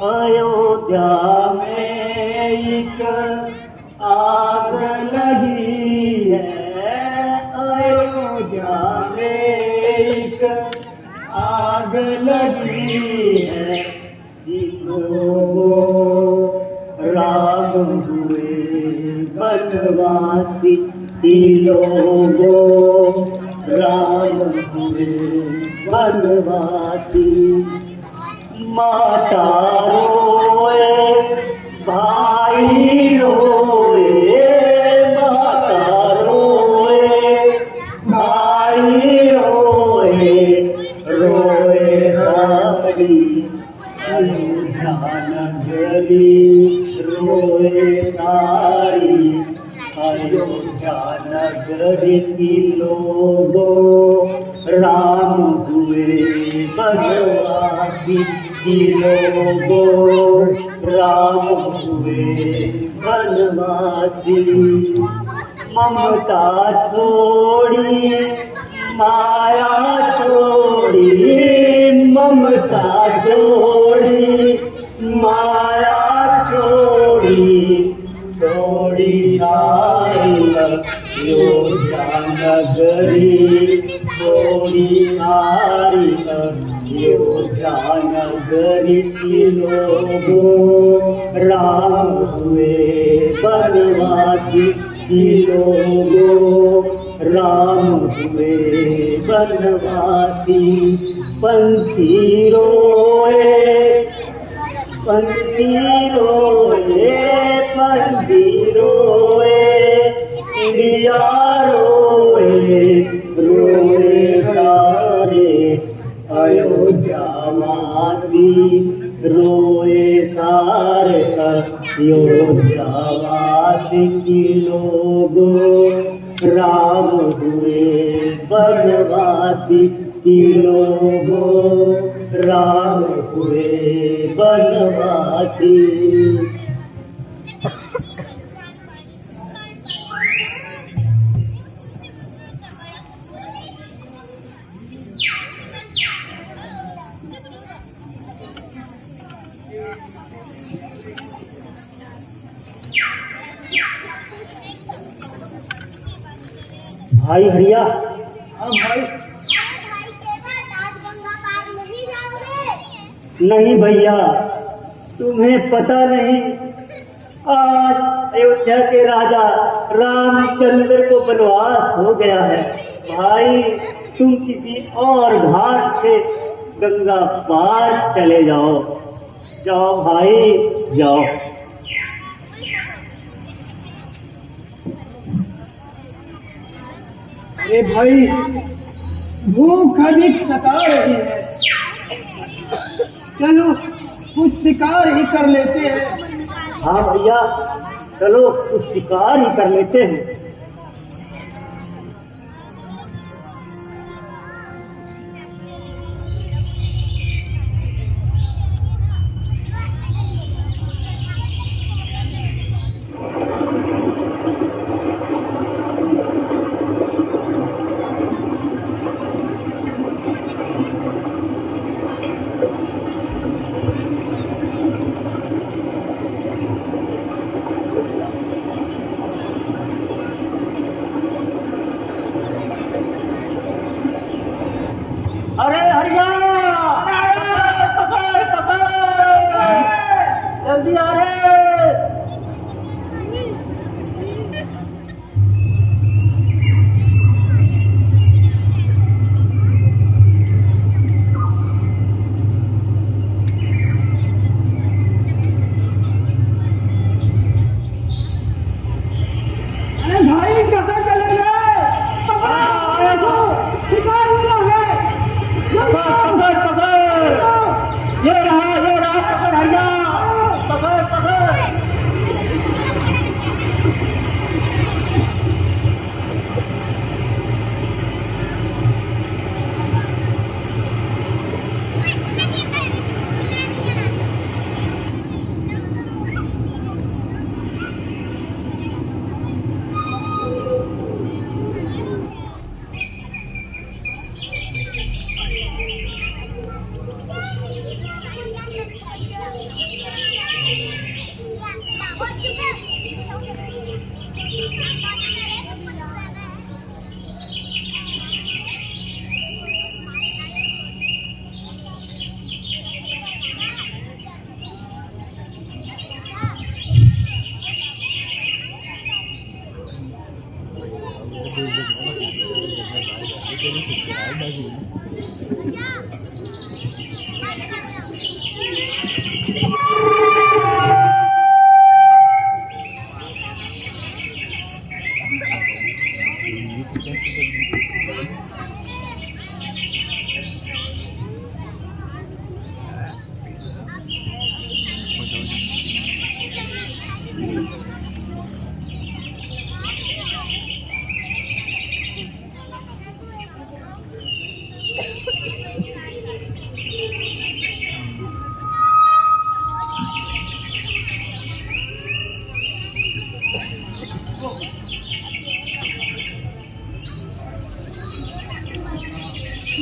अयोध्या में एक आग लगी है, अयोध्या में एक आग लगी है। राम हुए बनवासी, लोगों राम हुए बनवासी। माता रोए भाई रोए, माता रोए भाई रोए, रोए हरी अयोध्या नगरी, रोए सारी अयोध्या नगरी की लोगों राम हुए बनवासी, लोगों राम हुए बनवासी। ममता छोड़ी माया छोड़ी, ममता छोड़ी माया छोड़ी, छोड़ी सारी अयोध्या नगरी, छोड़ी सारी अयोध्या नगरी की लोगों राम हुए बनवासी, लोगों राम हुए बनवासी। पंछी रोए पंछी रोए, पंछी रोए, चिड़िया रोए, रोए सारे अयोध्या वासी, रोए सारे अयोध्या वासी की लोगों राम हुए बनवासी, लोगों राम हुए बनवासी। भाई हरिया। हाँ भाई। नहीं भैया, तुम्हें पता नहीं, आज अयोध्या के राजा रामचंद्र को वनवास हो गया है। भाई तुम किसी और घाट से गंगा पार चले जाओ, जाओ भाई जाओ। अरे भाई, भूख अधिक सता रही है, चलो कुछ शिकार ही कर लेते हैं। हाँ भैया, चलो कुछ शिकार ही कर लेते हैं।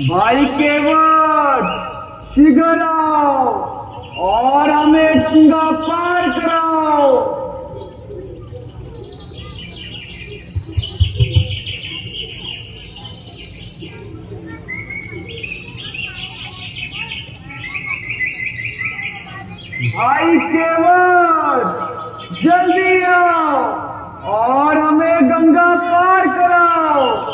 भाई केवट शीघ्र आओ और हमें गंगा पार कराओ। भाई केवट जल्दी आओ और हमें गंगा पार कराओ।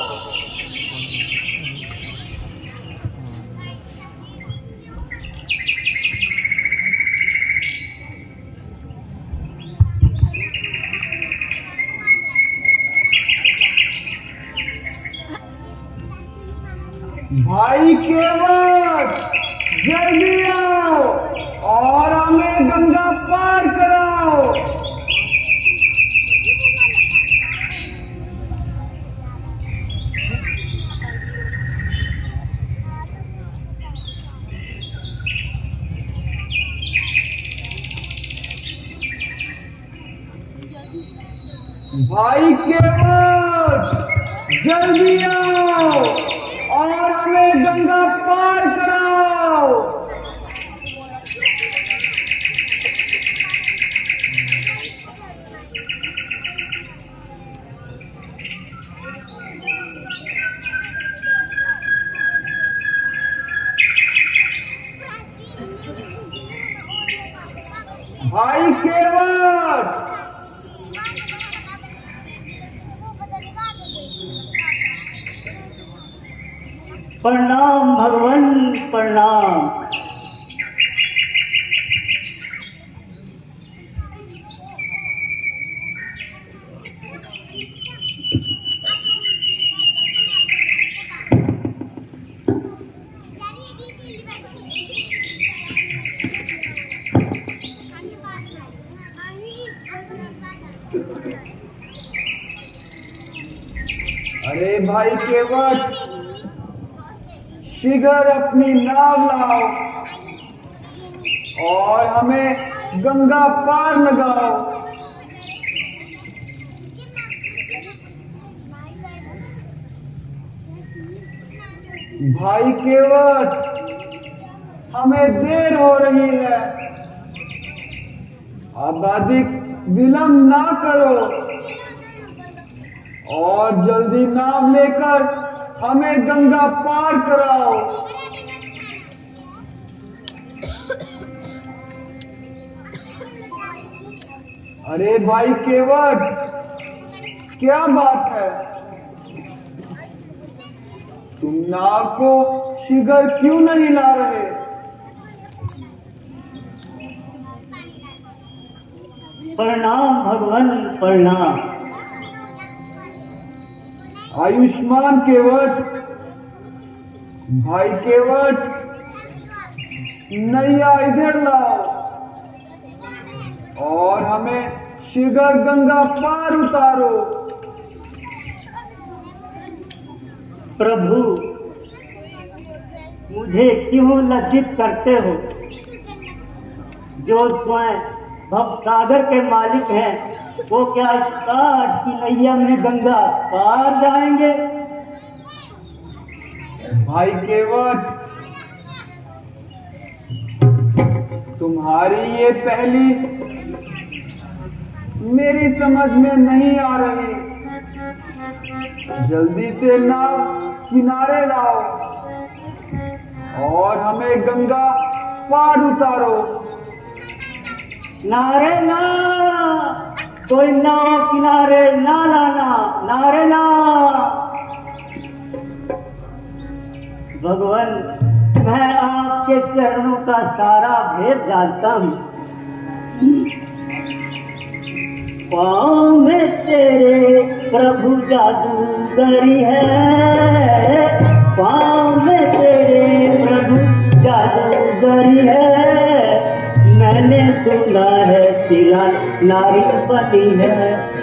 भाई केवट जल्दी आओ और हमें गंगा पार कराओ। भाई केवट जल्दी आओ और हमें गंगा पार कराओ। भाई केवट प्रणाम भगवान प्रणाम। अरे भाई केवट शीघ्र अपनी नाव लाओ और हमें गंगा पार लगाओ। भाई केवट हमें देर हो रही है, अब अधिक विलंब ना करो और जल्दी नाव लेकर हमें गंगा पार कराओ। अरे भाई केवट क्या बात है, तुम नाव को शीघ्र क्यों नहीं ला रहे? प्रणाम भगवान प्रणाम। आयुष्मान केवट, भाई केवट नैया इधर लाओ और हमें शीघ्र गंगा पार उतारो। प्रभु मुझे क्यों लज्जित करते हो? जो स्वयं भवसागर के मालिक हैं वो क्या इस काठ की नैया में गंगा पार जाएंगे? भाई केवट तुम्हारी ये पहली मेरी समझ में नहीं आ रही। जल्दी से नाव किनारे लाओ और हमें गंगा पार उतारो। नारे ना, कोई नाव किनारे ना लाना, नारे ना। भगवान, मैं आपके चरणों का सारा भेद जानता हूँ। पाँव में तेरे प्रभु जादूगरी है, पाँव में तेरे प्रभु जादूगरी है। मैंने सुना है शिला नारी बनी है,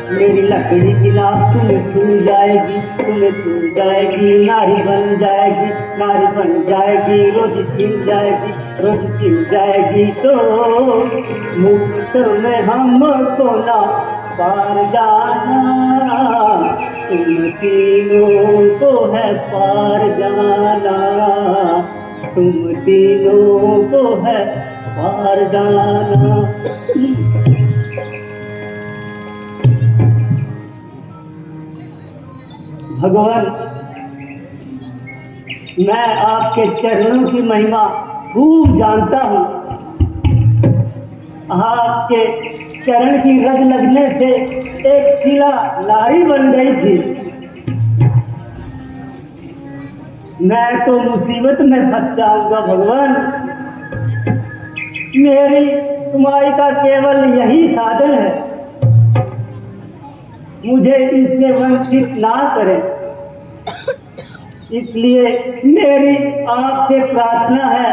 मेरी लकड़ी की नाव तुम्हें छू जाएगी, तुम्हें छू जाएगी, नारी बन जाएगी, नारी बन जाएगी, रोज छिल जाएगी, रोज छिल जाएगी। तो मुफ्त में हमको ना पार जाना, तुम तीनों को है पार जाना, तुम तीनों को है पार जाना। भगवान, मैं आपके चरणों की महिमा खूब जानता हूँ। आपके चरण की रग लगने से एक शिला नारी बन गई थी। मैं तो मुसीबत में फंस जाऊंगा भगवान। मेरी कमाई का केवल यही साधन है, मुझे इससे वंचित ना करें। इसलिए मेरी आपसे प्रार्थना है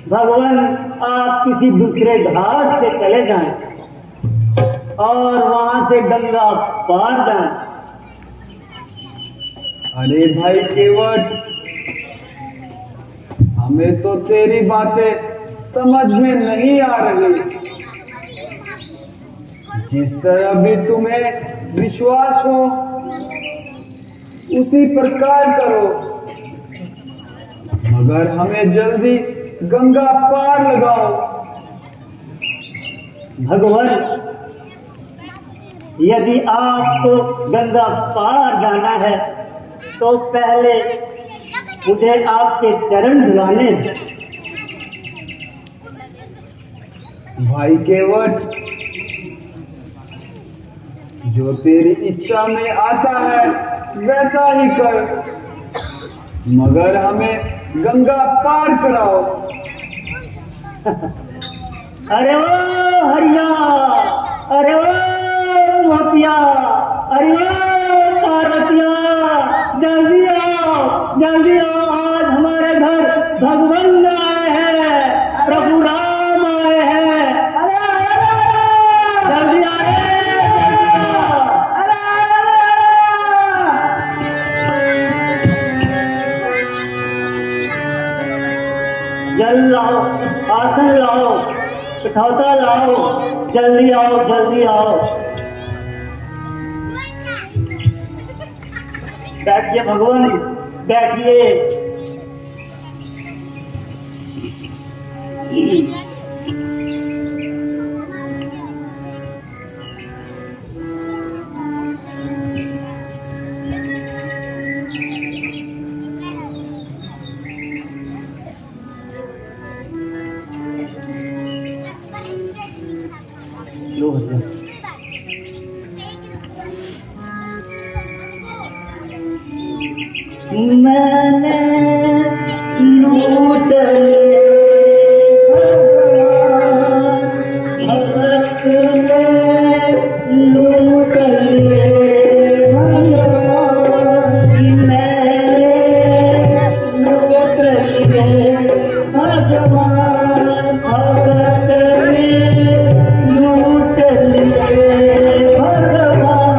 भगवान, आप किसी दूसरे घाट से चले जाएं और वहां से गंगा पार जाएं। अरे भाई केवट, हमें तो तेरी बातें समझ में नहीं आ रही। जिस तरह भी तुम्हें विश्वास हो उसी प्रकार करो, मगर हमें जल्दी गंगा पार लगाओ। भगवान, यदि आपको गंगा पार जाना है तो पहले मुझे आपके चरण धुलाने हैं। भाई केवट, जो तेरी इच्छा में आता है वैसा ही कर, मगर हमें गंगा पार कराओ। अरे ओ हरिया, अरे ओ मोतिया, अरे ओ पार्वतिया, जल्दी आओ, जल्दी आओ। आज हमारे घर भगवान आए हैं, प्रभु राम आए हैं। जल्दी आ जल लाओ, आसन लाओ, कठौता लाओ, जल्दी आओ, जल्दी आओ। बैठिए भगवान, बैठिए। लो भैया। मैंने लूट लिए भगत ने लूट लिए भगवान, मैंने लूट लिए भगवान, भगत ने लूट लिए भगवान।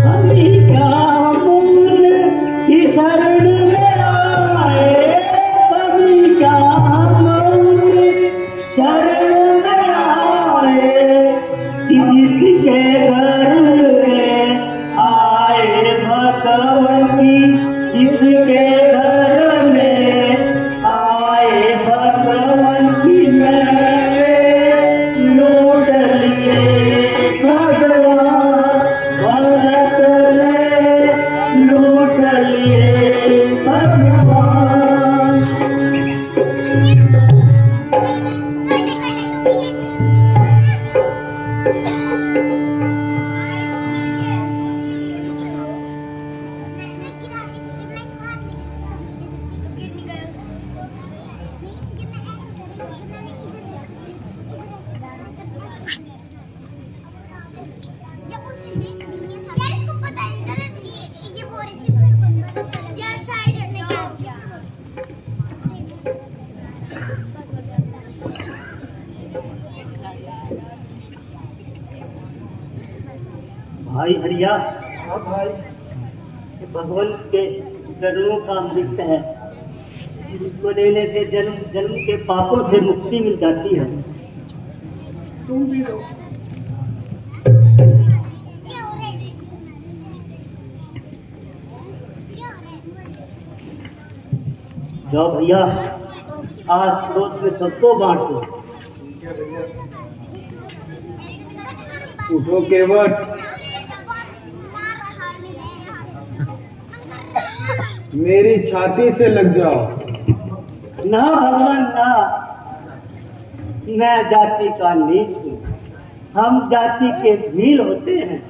अभी क्या मूल की शरण में आए, अभी क्या मूल शरण में आए, जिसके घर में आए भगवान की, जिसके घर में आए भगवान की मैंने लूट लिए भगवान, भरत ने लूट लिए भगवान। भाई हरिया, हाँ भाई, ये भगवान के चरणों का अमृत है, जिसको लेने से जन्म जन्म के पापों से मुक्ति मिल जाती है। तुम भी लो। जाओ भैया, आज पड़ोस में सबको बांट दो। उठो केवट, मेरी छाती से लग जाओ। ना भगवान ना, मैं जाति का नीच हूँ, हम जाति के भील होते हैं।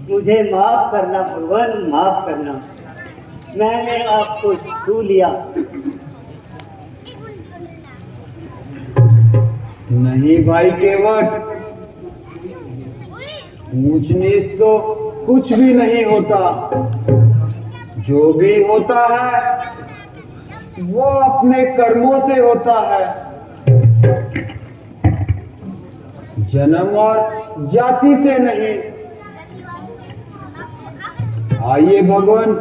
मुझे माफ करना भगवान, माफ करना, मैंने आपको छू लिया। नहीं भाई केवट, ऊंच नीच तो कुछ भी नहीं होता। जो भी होता है वो अपने कर्मों से होता है, जन्म और जाति से नहीं। आइए भगवान।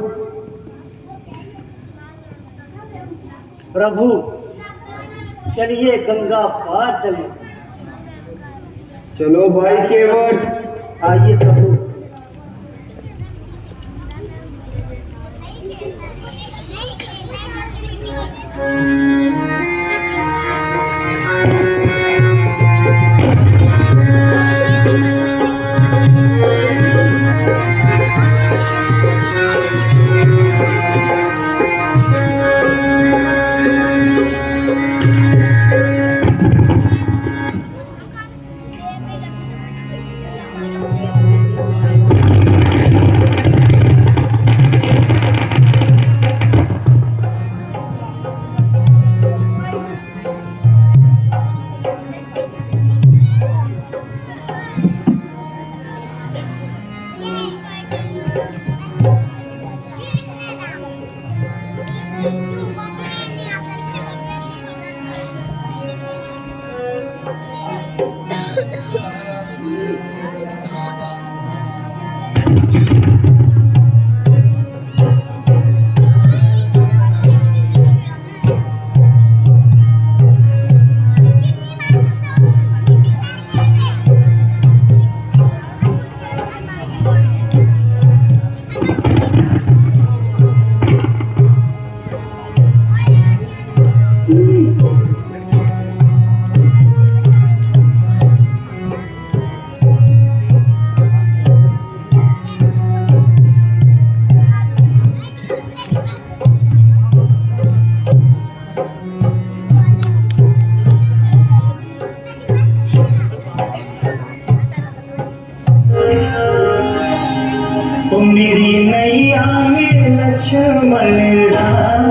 प्रभु चलिए गंगा पार चलो। चलो भाई केवट, आइए प्रभु। मेरी नैया में लक्ष्मण राम,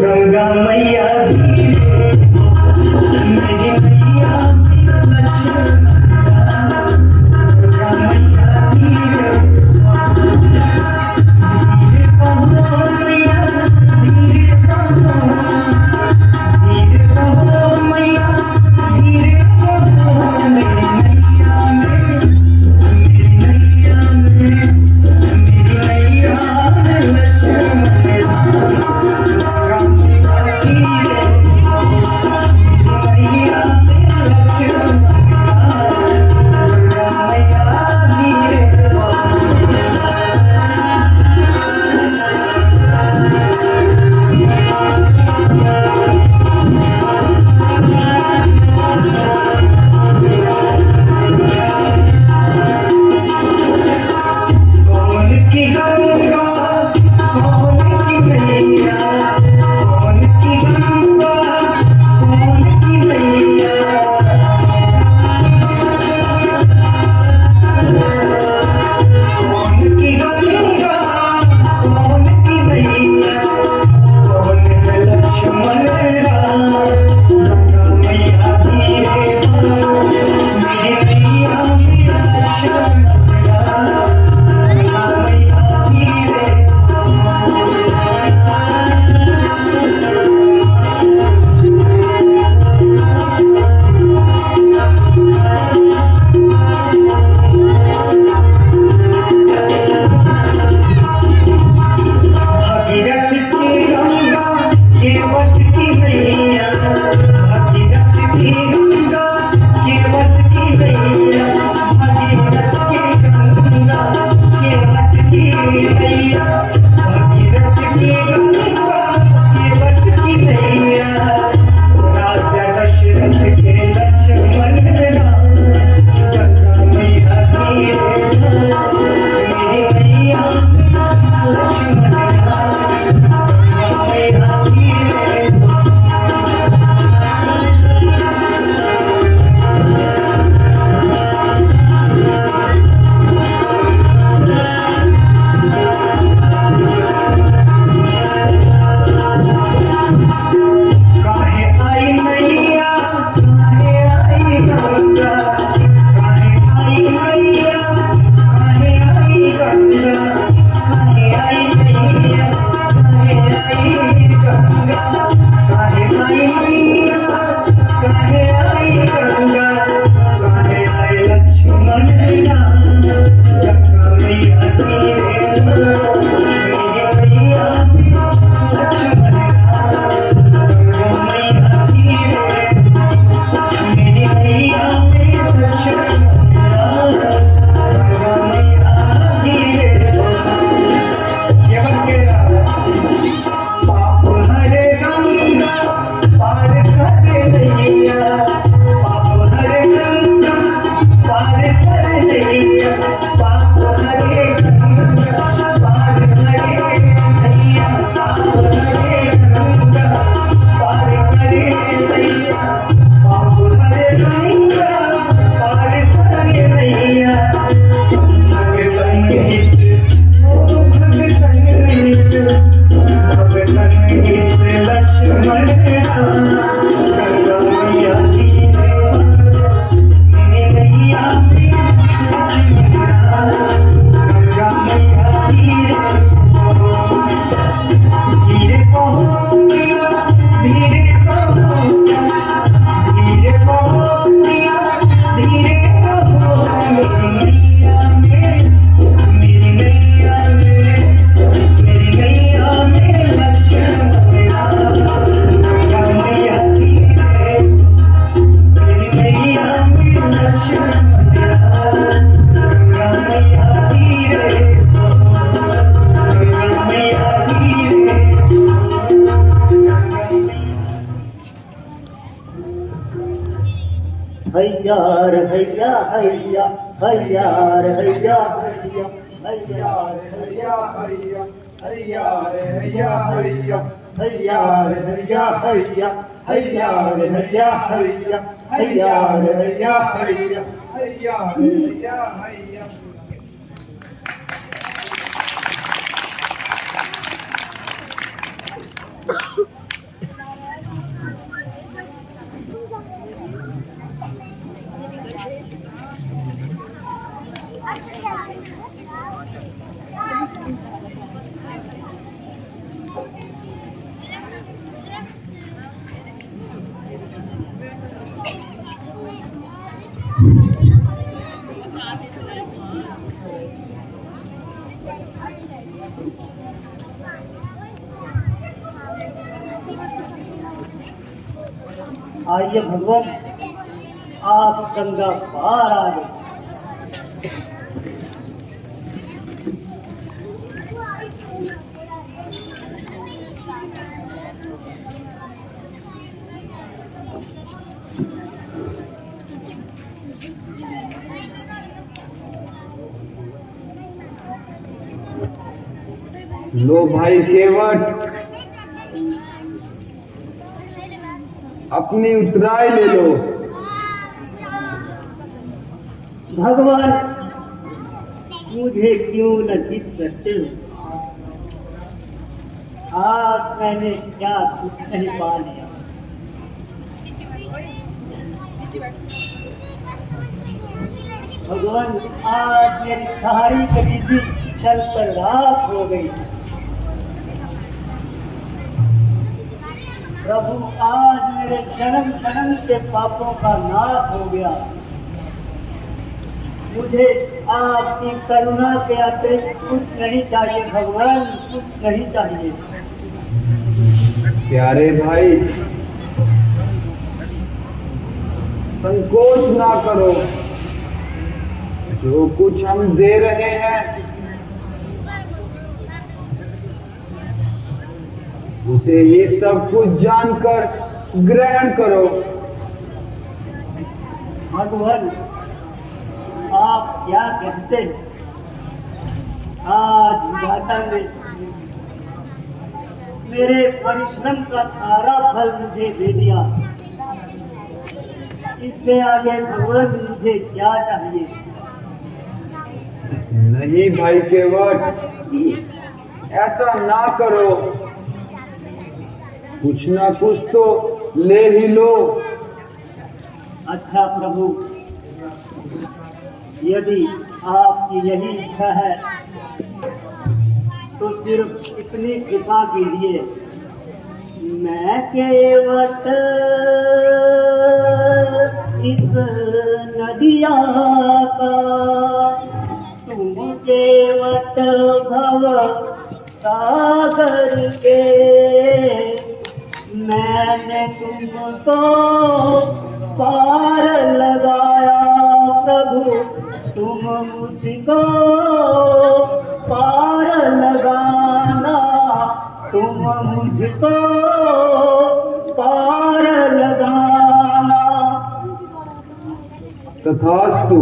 गंगा मैया धीरे। मेरी नैया में लक्ष्मण राम, गंगा मैया धीरे। धीरे बहो मैया, धीरे बहो, धीरे बहो मैया, धीरे बहो। मेरी नैया में हैयार हैया हैया हैयार हैया हैया हैयार हैया हैया हैयार हैया हैया हैयार हैया हैया हैयार हैया हैया हैयार हैया हैया आइए भगवान, आप गंगा पार आ गए। लो भाई केवट, अपनी उतराई ले लो। भगवान, मुझे क्यों लज्जित करते हो? आज मैंने क्या कुछ नहीं पा लिया। भगवान, आज मेरी सारी गरीबी चल कर राख हो गई। प्रभु, आज मेरे जन्म जन्म के पापों का नाश हो गया। मुझे आपकी करुणा के अतिरिक्त कुछ नहीं चाहिए भगवान, कुछ नहीं चाहिए। प्यारे भाई, संकोच ना करो। जो कुछ हम दे रहे हैं उसे ही सब कुछ जानकर ग्रहण करो। भगवान, आप क्या कहते हैं? आज विधाता ने मेरे परिश्रम का सारा फल मुझे दे दिया। इससे आगे भगवान मुझे क्या चाहिए? नहीं भाई केवट, ऐसा ना करो। कुछ ना कुछ तो ले ही लो। अच्छा प्रभु, यदि आपकी यही इच्छा है तो सिर्फ इतनी कृपा कीजिए। मैं केवट इस नदिया का, तुम केवट भव सागर के। मैंने तुमको पार लगाया प्रभु, तुम मुझको पार लगाना, तुम मुझको पार लगाना। तथास्तु।